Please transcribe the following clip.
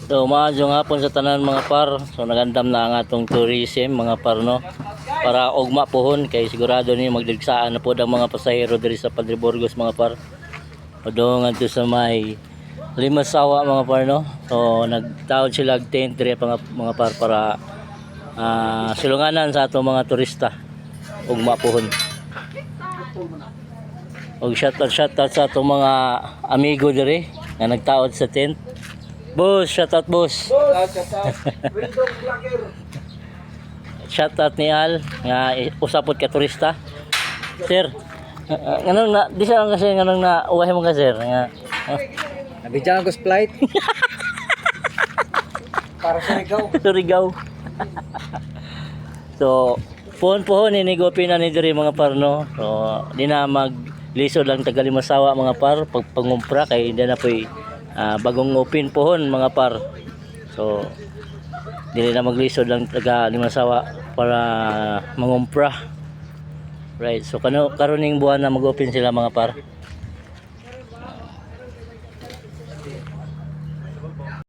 So maadyo nga hapon sa tanan mga par. So nagandam na ang atong tourism mga par no. Para ugma pohon kay sigurado ni magdigsaan na pod ang mga pasahero diri sa Padre Burgos mga par. Padungan to sa may Limasawa mga par no. So nagtaod sila og tent diri mga par para silunganan sa atong mga turista ugma pohon. Og shoutout sa atong mga amigo diri nga nagtaod sa tent. Boss, shoutout boss. Shoutout ni Al nga usapot ka turista. Sir, nganong na di siya kasi nganong na uwahe mo ka sir nga. Nabidyan ko flight. Para sa Surigao. Surigao. So, pohon ini gopi na ni diri mga par no. So, di na maglisod lang taga Limasawa mga par pag pangumpra kay hindi na poy bagong open pohon mga par. So dili na maglisod lang taga Limasawa para mangumpra. Right. So karon ning buwan na mag-open sila mga par.